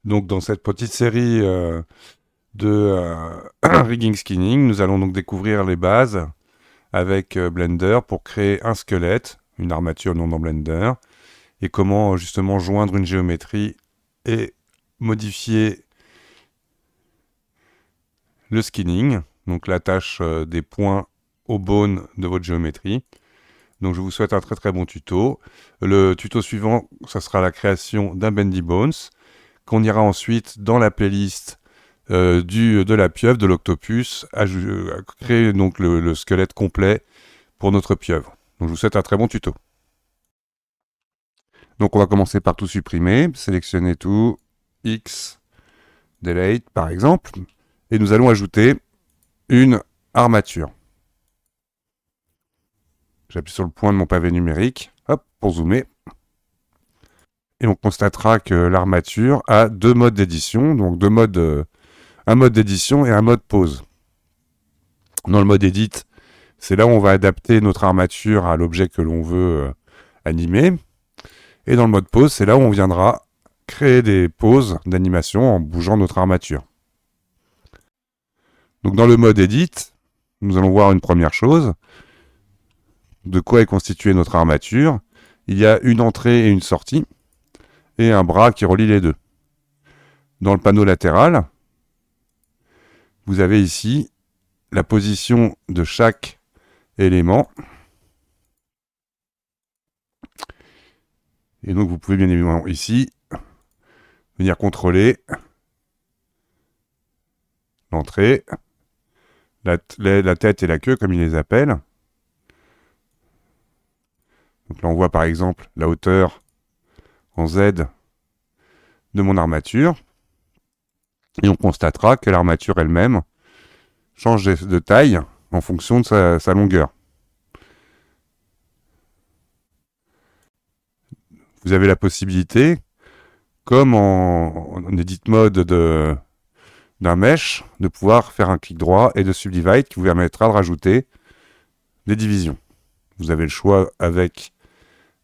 Donc dans cette petite série de rigging skinning, nous allons donc découvrir les bases avec Blender pour créer un squelette, une armature non dans Blender, et comment justement joindre une géométrie et modifier le skinning, donc l'attache des points aux bones de votre géométrie. Donc je vous souhaite un très très bon tuto. Le tuto suivant, ça sera la création d'un Bendy Bones, qu'on ira ensuite dans la playlist de la pieuvre, de l'octopus, à créer donc le squelette complet pour notre pieuvre. Donc je vous souhaite un très bon tuto. Donc on va commencer par tout supprimer, sélectionner tout, X, delete par exemple, et nous allons ajouter une armature. J'appuie sur le point de mon pavé numérique, hop, pour zoomer. Et on constatera que l'armature a deux modes d'édition, donc un mode d'édition et un mode pause. Dans le mode edit, c'est là où on va adapter notre armature à l'objet que l'on veut animer. Et dans le mode pause, c'est là où on viendra créer des pauses d'animation en bougeant notre armature. Donc dans le mode edit, nous allons voir une première chose. De quoi est constituée notre armature? Il y a une entrée et une sortie, et un bras qui relie les deux. Dans le panneau latéral, vous avez ici la position de chaque élément. Et donc vous pouvez bien évidemment ici venir contrôler l'entrée, la tête et la queue comme ils les appellent. Donc là on voit par exemple la hauteur en Z de mon armature. Et on constatera que l'armature elle-même change de taille en fonction de sa longueur. Vous avez la possibilité, comme en edit mode d'un mesh, de pouvoir faire un clic droit et de subdivide qui vous permettra de rajouter des divisions. Vous avez le choix avec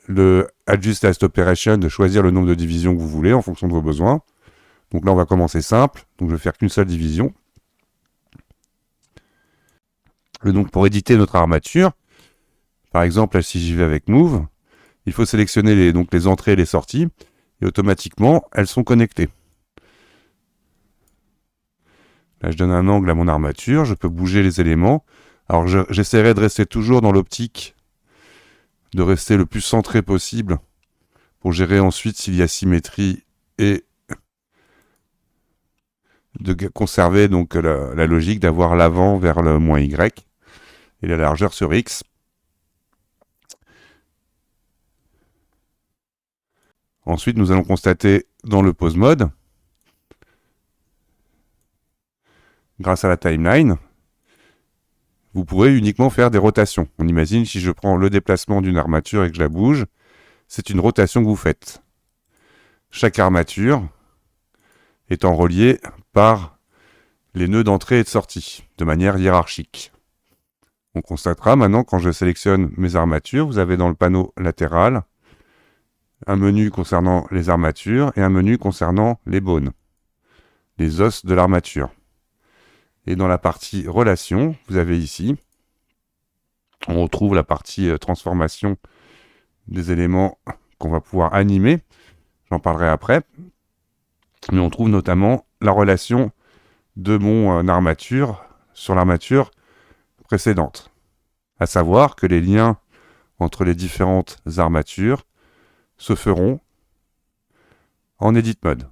le Adjust Last Operation de choisir le nombre de divisions que vous voulez en fonction de vos besoins. Donc là, on va commencer simple. Donc je vais faire qu'une seule division. Et donc pour éditer notre armature, par exemple, là, si j'y vais avec Move, il faut sélectionner les entrées et les sorties. Et automatiquement, elles sont connectées. Là, je donne un angle à mon armature. Je peux bouger les éléments. Alors j'essaierai de rester toujours dans l'optique de rester le plus centré possible pour gérer ensuite s'il y a symétrie et de conserver donc la logique d'avoir l'avant vers le moins Y et la largeur sur X. Ensuite, nous allons constater dans le pose mode, grâce à la timeline, vous pourrez uniquement faire des rotations. On imagine si je prends le déplacement d'une armature et que je la bouge, c'est une rotation que vous faites. Chaque armature étant reliée par les nœuds d'entrée et de sortie, de manière hiérarchique. On constatera maintenant, quand je sélectionne mes armatures, vous avez dans le panneau latéral un menu concernant les armatures et un menu concernant les bones, les os de l'armature. Et dans la partie relations, vous avez ici, on retrouve la partie transformation des éléments qu'on va pouvoir animer. J'en parlerai après. Mais on trouve notamment la relation de mon armature sur l'armature précédente. À savoir que les liens entre les différentes armatures se feront en edit mode.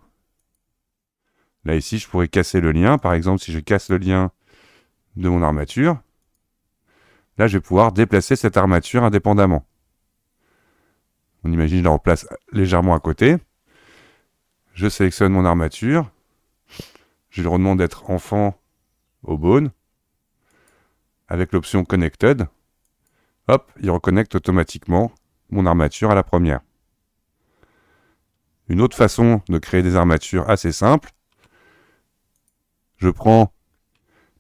Là ici, je pourrais casser le lien. Par exemple, si je casse le lien de mon armature, là je vais pouvoir déplacer cette armature indépendamment. On imagine que je la replace légèrement à côté. Je sélectionne mon armature. Je lui redemande d'être enfant au bone. Avec l'option Connected, hop, il reconnecte automatiquement mon armature à la première. Une autre façon de créer des armatures assez simple, je prends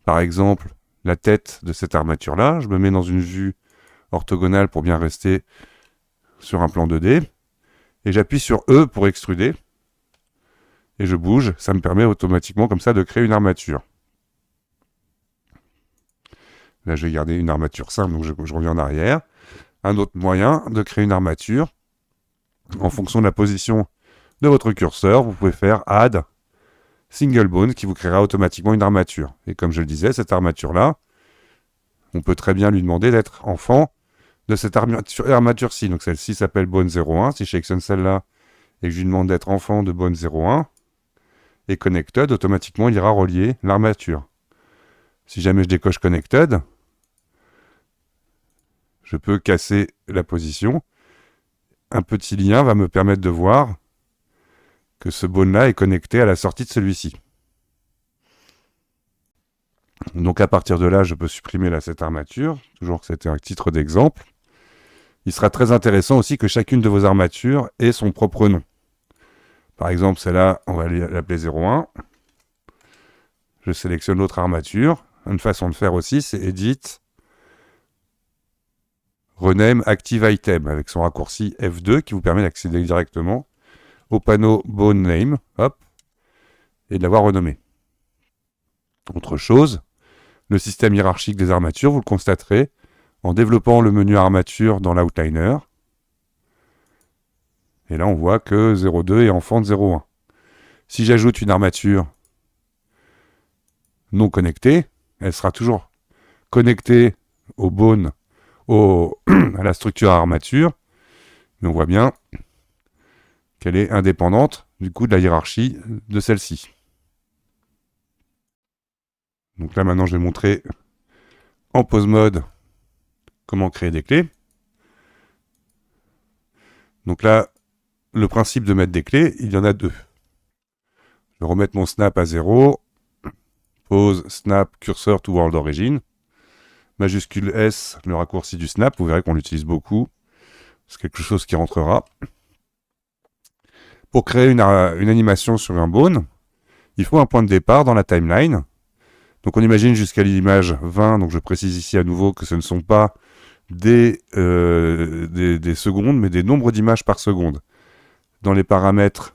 par exemple la tête de cette armature-là, je me mets dans une vue orthogonale pour bien rester sur un plan 2D, et j'appuie sur E pour extruder. et je bouge, ça me permet automatiquement comme ça de créer une armature. Là, je vais garder une armature simple, donc je reviens en arrière. Un autre moyen de créer une armature, en fonction de la position de votre curseur, vous pouvez faire Add Single Bone qui vous créera automatiquement une armature. Et comme je le disais, cette armature-là, on peut très bien lui demander d'être enfant de cette armature-ci. Donc celle-ci s'appelle Bone 01. Si je sélectionne celle-là et que je lui demande d'être enfant de Bone 01 et Connected, automatiquement il ira relier l'armature. Si jamais je décoche Connected, je peux casser la position. Un petit lien va me permettre de voir que ce bone-là est connecté à la sortie de celui-ci. Donc à partir de là, je peux supprimer cette armature, toujours que c'était un titre d'exemple. Il sera très intéressant aussi que chacune de vos armatures ait son propre nom. Par exemple, celle-là, on va l'appeler 01. Je sélectionne l'autre armature. Une façon de faire aussi, c'est Edit, Rename Active Item, avec son raccourci F2 qui vous permet d'accéder directement au panneau Bone Name, hop, et de l'avoir renommé. Autre chose, le système hiérarchique des armatures, vous le constaterez en développant le menu armature dans l'outliner. Et là, on voit que 02 est enfant de 01. Si j'ajoute une armature non connectée, elle sera toujours connectée au bone, à la structure armature, mais on voit bien qu'elle est indépendante du coup de la hiérarchie de celle-ci. Donc là maintenant je vais montrer en pause mode comment créer des clés. Donc là, le principe de mettre des clés, il y en a deux. Je vais remettre mon snap à 0, pause, snap, curseur to world origin, majuscule S, le raccourci du snap, vous verrez qu'on l'utilise beaucoup, c'est quelque chose qui rentrera. Pour créer une animation sur un bone, il faut un point de départ dans la timeline. Donc on imagine jusqu'à l'image 20, donc je précise ici à nouveau que ce ne sont pas des secondes, mais des nombres d'images par seconde. Dans les paramètres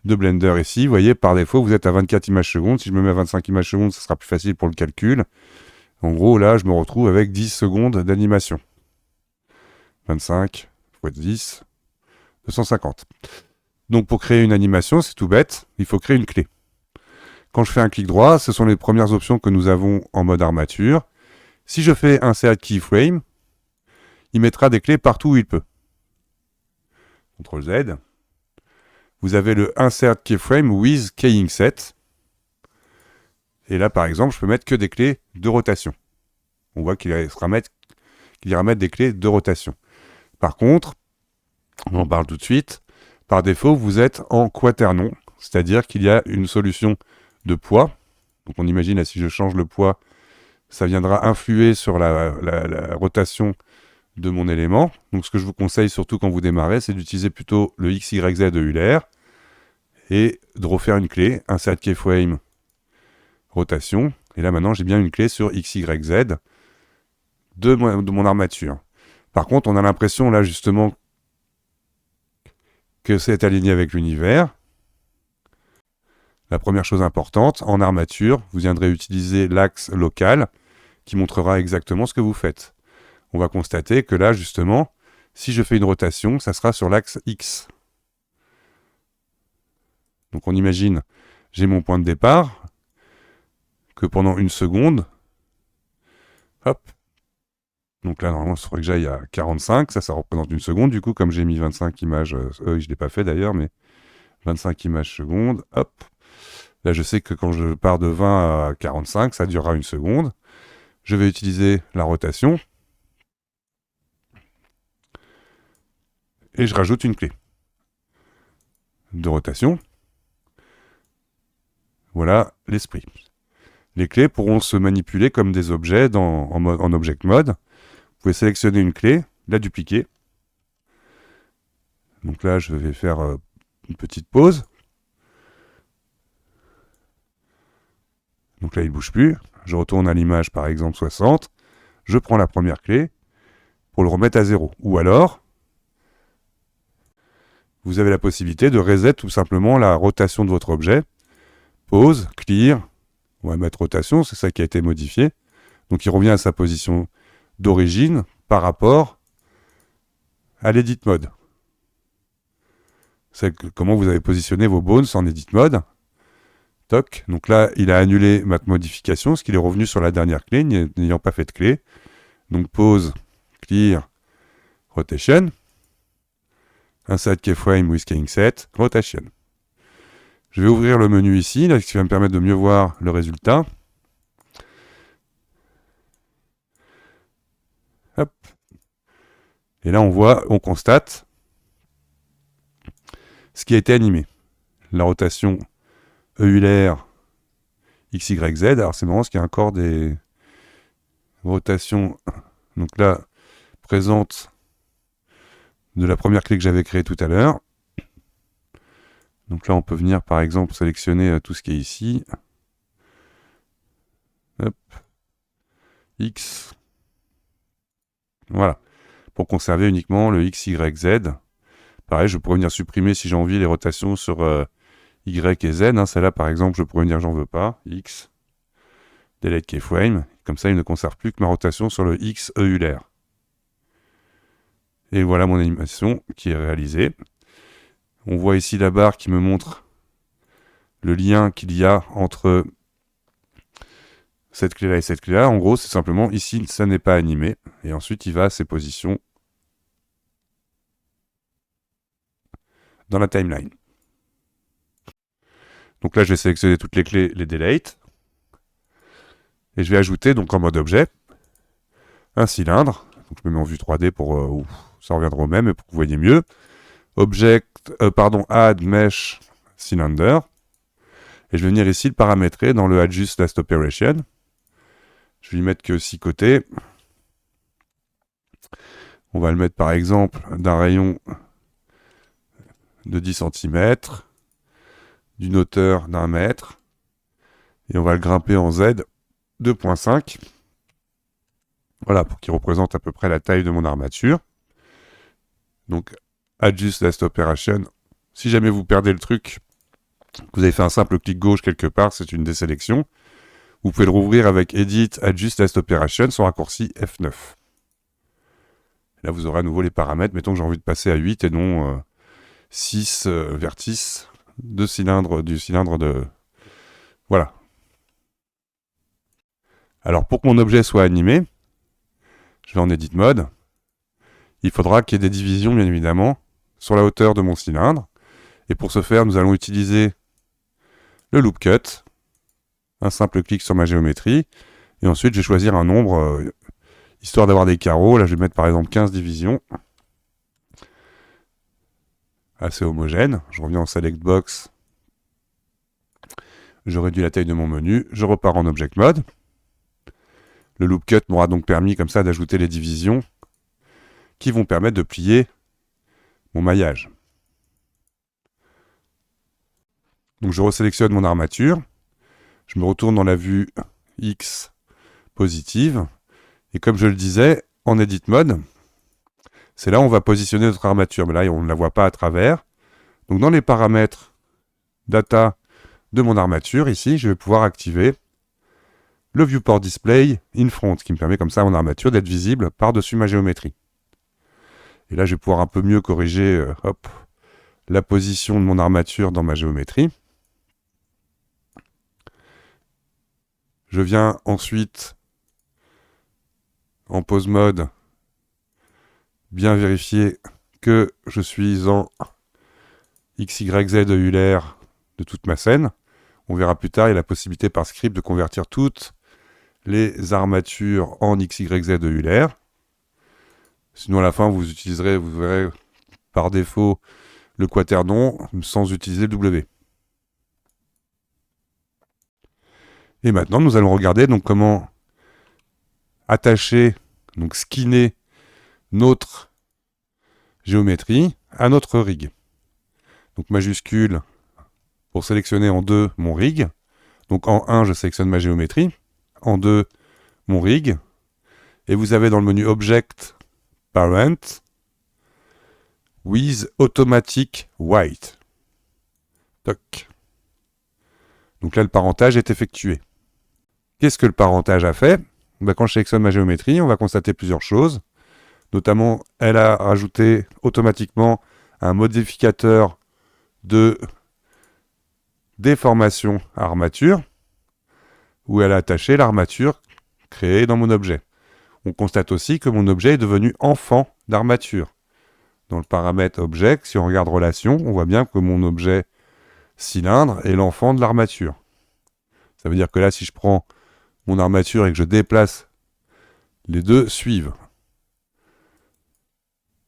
de Blender ici, vous voyez, par défaut, vous êtes à 24 images secondes. Si je me mets à 25 images secondes, ce sera plus facile pour le calcul. En gros, là, je me retrouve avec 10 secondes d'animation. 25 x 10, 250. Donc pour créer une animation, c'est tout bête, il faut créer une clé. Quand je fais un clic droit, ce sont les premières options que nous avons en mode armature. Si je fais Insert Keyframe, il mettra des clés partout où il peut. CTRL Z. Vous avez le Insert Keyframe with Keying Set. Et là, par exemple, je peux mettre que des clés de rotation. On voit qu'il ira mettre des clés de rotation. Par contre, on en parle tout de suite, par défaut, vous êtes en quaternon, c'est-à-dire qu'il y a une solution de poids. Donc on imagine, là, si je change le poids, ça viendra influer sur la rotation de mon élément. Donc ce que je vous conseille, surtout quand vous démarrez, c'est d'utiliser plutôt le XYZ de Euler et de refaire une clé, Insert Keyframe, rotation. Et là maintenant, j'ai bien une clé sur XYZ de mon armature. Par contre, on a l'impression là justement que c'est aligné avec l'univers. La première chose importante, en armature, vous viendrez utiliser l'axe local qui montrera exactement ce que vous faites. On va constater que là, justement, si je fais une rotation, ça sera sur l'axe X. Donc on imagine, j'ai mon point de départ, que pendant une seconde, hop, donc là, normalement, il faudrait que j'aille à 45, ça représente une seconde, du coup, comme j'ai mis 25 images, je ne l'ai pas fait d'ailleurs, mais 25 images secondes, hop. Là, je sais que quand je pars de 20 à 45, ça durera une seconde. Je vais utiliser la rotation. Et je rajoute une clé de rotation. Voilà l'esprit. Les clés pourront se manipuler comme des objets en Object Mode. Vous pouvez sélectionner une clé, la dupliquer. Donc là, je vais faire une petite pause. Donc là, il ne bouge plus. Je retourne à l'image, par exemple, 60. Je prends la première clé pour le remettre à 0. Ou alors, vous avez la possibilité de reset tout simplement la rotation de votre objet. Pause, clear, on va mettre rotation, c'est ça qui a été modifié. Donc il revient à sa position d'origine par rapport à l'edit mode. C'est comment vous avez positionné vos bones en edit mode. Toc. Donc là, il a annulé ma modification, parce qu'il est revenu sur la dernière clé, n'ayant pas fait de clé. Donc pause, clear, rotation. Inside keyframe with keying set, rotation. Je vais ouvrir le menu ici, là, ce qui va me permettre de mieux voir le résultat. Hop. Et là, on constate ce qui a été animé. La rotation Euler XYZ. Alors c'est marrant parce qu'il y a encore des rotations, donc là, présentes de la première clé que j'avais créée tout à l'heure. Donc là, on peut venir, par exemple, sélectionner tout ce qui est ici. Hop. X. Voilà. Pour conserver uniquement le XYZ. Pareil, je pourrais venir supprimer, si j'ai envie, les rotations sur Y et Z. Hein. Celle-là, par exemple, je pourrais venir, j'en veux pas. X. Delete keyframe. Comme ça, il ne conserve plus que ma rotation sur le X Euler. Et voilà mon animation qui est réalisée. On voit ici la barre qui me montre le lien qu'il y a entre cette clé-là et cette clé-là. En gros, c'est simplement ici, ça n'est pas animé. Et ensuite, il va à ses positions dans la timeline. Donc là, je vais sélectionner toutes les clés, les delete. Et je vais ajouter, donc en mode objet, un cylindre. Donc je me mets en vue 3D pour... ça reviendra au même, et pour que vous voyez mieux. Add Mesh Cylinder. Et je vais venir ici le paramétrer dans le Adjust Last Operation. Je vais lui mettre que 6 côtés. On va le mettre par exemple d'un rayon de 10 cm, d'une hauteur d'1 mètre. Et on va le grimper en Z 2.5. Voilà, pour qu'il représente à peu près la taille de mon armature. Donc, Adjust Last Operation. Si jamais vous perdez le truc, que vous avez fait un simple clic gauche quelque part, c'est une désélection. Vous pouvez le rouvrir avec Edit Adjust Last Operation, son raccourci F9. Et là, vous aurez à nouveau les paramètres. Mettons que j'ai envie de passer à 8 et non 6 vertices du cylindre de... Voilà. Alors, pour que mon objet soit animé, je vais en Edit Mode. Il faudra qu'il y ait des divisions, bien évidemment, sur la hauteur de mon cylindre. Et pour ce faire, nous allons utiliser le Loop Cut. Un simple clic sur ma géométrie. Et ensuite, je vais choisir un nombre, histoire d'avoir des carreaux. Là, je vais mettre par exemple 15 divisions. Assez homogène. Je reviens en Select Box. Je réduis la taille de mon menu. Je repars en Object Mode. Le Loop Cut m'aura donc permis comme ça d'ajouter les divisions qui vont permettre de plier mon maillage. Donc je resélectionne mon armature. Je me retourne dans la vue X positive. Et comme je le disais, en Edit Mode, c'est là où on va positionner notre armature. Mais là, on ne la voit pas à travers. Donc dans les paramètres data de mon armature, ici, je vais pouvoir activer le Viewport Display in Front, qui me permet comme ça à mon armature d'être visible par-dessus ma géométrie. Et là, je vais pouvoir un peu mieux corriger la position de mon armature dans ma géométrie. Je viens ensuite, en pose mode, bien vérifier que je suis en XYZ Euler de toute ma scène. On verra plus tard, il y a la possibilité par script de convertir toutes les armatures en XYZ Euler. Sinon, à la fin, vous verrez par défaut le quaternon sans utiliser le W. Et maintenant, nous allons regarder donc comment attacher, donc skinner notre géométrie à notre rig. Donc majuscule pour sélectionner en 2 mon rig. Donc en 1, je sélectionne ma géométrie. En 2, mon rig. Et vous avez dans le menu Object, Parent, with automatic white. Toc. Donc là, le parentage est effectué. Qu'est-ce que le parentage a fait? Quand je sélectionne ma géométrie, on va constater plusieurs choses. Notamment, elle a rajouté automatiquement un modificateur de déformation à armature, où elle a attaché l'armature créée dans mon objet. On constate aussi que mon objet est devenu enfant d'armature. Dans le paramètre Object, si on regarde Relation, on voit bien que mon objet cylindre est l'enfant de l'armature. Ça veut dire que là, si je prends mon armature et que je déplace, les deux suivent.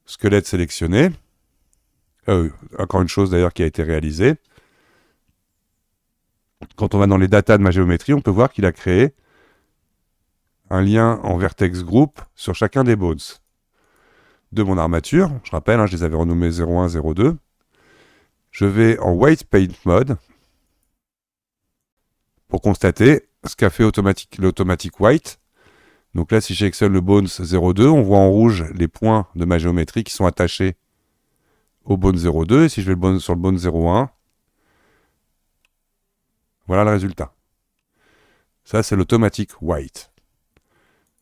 Squelette sélectionné. Encore une chose d'ailleurs qui a été réalisée. Quand on va dans les datas de ma géométrie, on peut voir qu'il a créé un lien en vertex group sur chacun des bones de mon armature. Je rappelle, je les avais renommés 01, 02. Je vais en White Paint Mode pour constater ce qu'a fait l'automatic white. Donc là, si je sélectionne le bones 02, on voit en rouge les points de ma géométrie qui sont attachés au bones 02. Et si je vais sur le bones 01, voilà le résultat. Ça, c'est l'automatic white.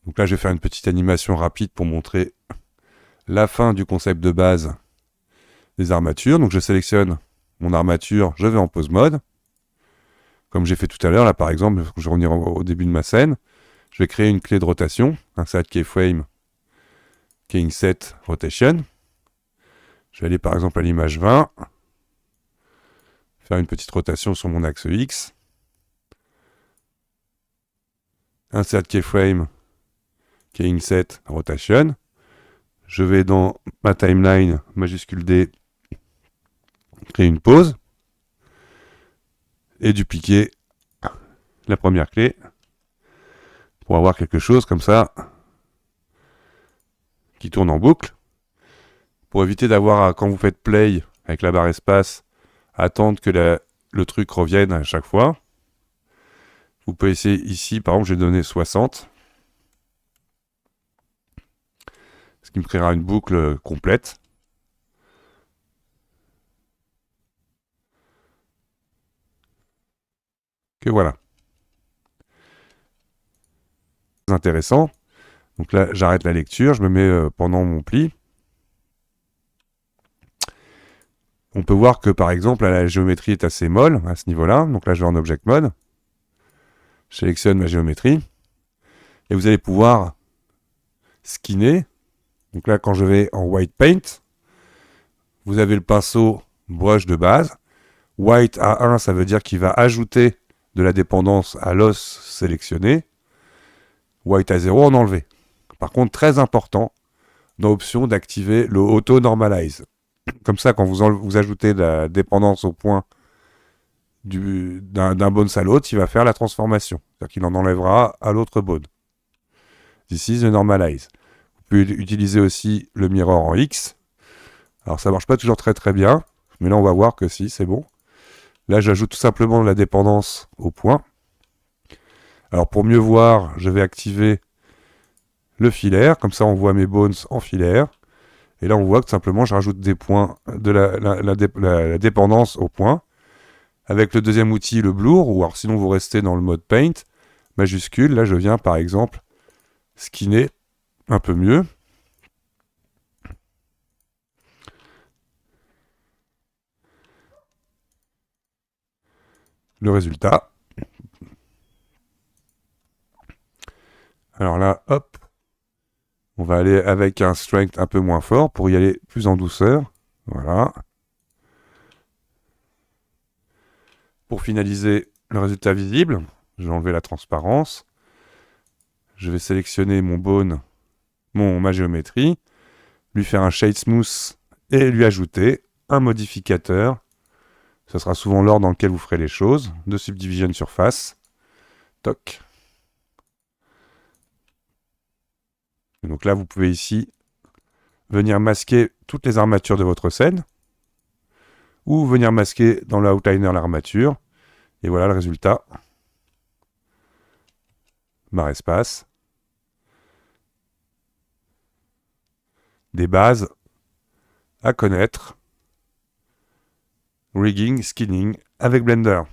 Donc là, je vais faire une petite animation rapide pour montrer la fin du concept de base des armatures. Donc je sélectionne mon armature, je vais en pose mode. Comme j'ai fait tout à l'heure, là par exemple, je vais revenir au début de ma scène. Je vais créer une clé de rotation, inside keyframe, keying set rotation. Je vais aller par exemple à l'image 20, faire une petite rotation sur mon axe X. Insert keyframe, keying set rotation. Je vais dans ma timeline, majuscule D, créer une pause et dupliquer la première clé pour avoir quelque chose comme ça qui tourne en boucle. Pour éviter d'avoir, quand vous faites play avec la barre espace, attendre que le truc revienne à chaque fois. Vous pouvez essayer ici, par exemple, je vais donner 60. Ce qui me créera une boucle complète. Que voilà. C'est intéressant. Donc là, j'arrête la lecture, je me mets pendant mon pli. On peut voir que, par exemple, la géométrie est assez molle à ce niveau-là. Donc là, je vais en Object Mode. Je sélectionne ma géométrie. Et vous allez pouvoir skinner. Donc là, quand je vais en White Paint, vous avez le pinceau brush de base. White A1, ça veut dire qu'il va ajouter de la dépendance à l'os sélectionné. White A0, en enlever. Par contre, très important, dans l'option d'activer le Auto Normalize. Comme ça, quand vous ajoutez de la dépendance au point d'un bones à l'autre, il va faire la transformation. C'est-à-dire qu'il en enlèvera à l'autre bone. This is the normalize. Vous pouvez utiliser aussi le mirror en X. Alors ça marche pas toujours très très bien, mais là on va voir que si, c'est bon. Là j'ajoute tout simplement de la dépendance au point. Alors pour mieux voir, je vais activer le filaire, comme ça on voit mes bones en filaire. Et là on voit que tout simplement je rajoute des points, de la dépendance au point. Avec le deuxième outil, le blur, ou alors sinon vous restez dans le mode paint, majuscule, là je viens par exemple skinner un peu mieux. Le résultat. Alors là, hop, on va aller avec un strength un peu moins fort pour y aller plus en douceur. Voilà. Pour finaliser le résultat visible, je vais enlever la transparence. Je vais sélectionner mon bone, ma géométrie, lui faire un shade smooth et lui ajouter un modificateur. Ce sera souvent l'ordre dans lequel vous ferez les choses. De subdivision surface. Toc. Et donc là, vous pouvez ici venir masquer toutes les armatures de votre scène ou venir masquer dans le outliner l'armature. Et voilà le résultat. Barre espace. Des bases à connaître. Rigging, skinning avec Blender.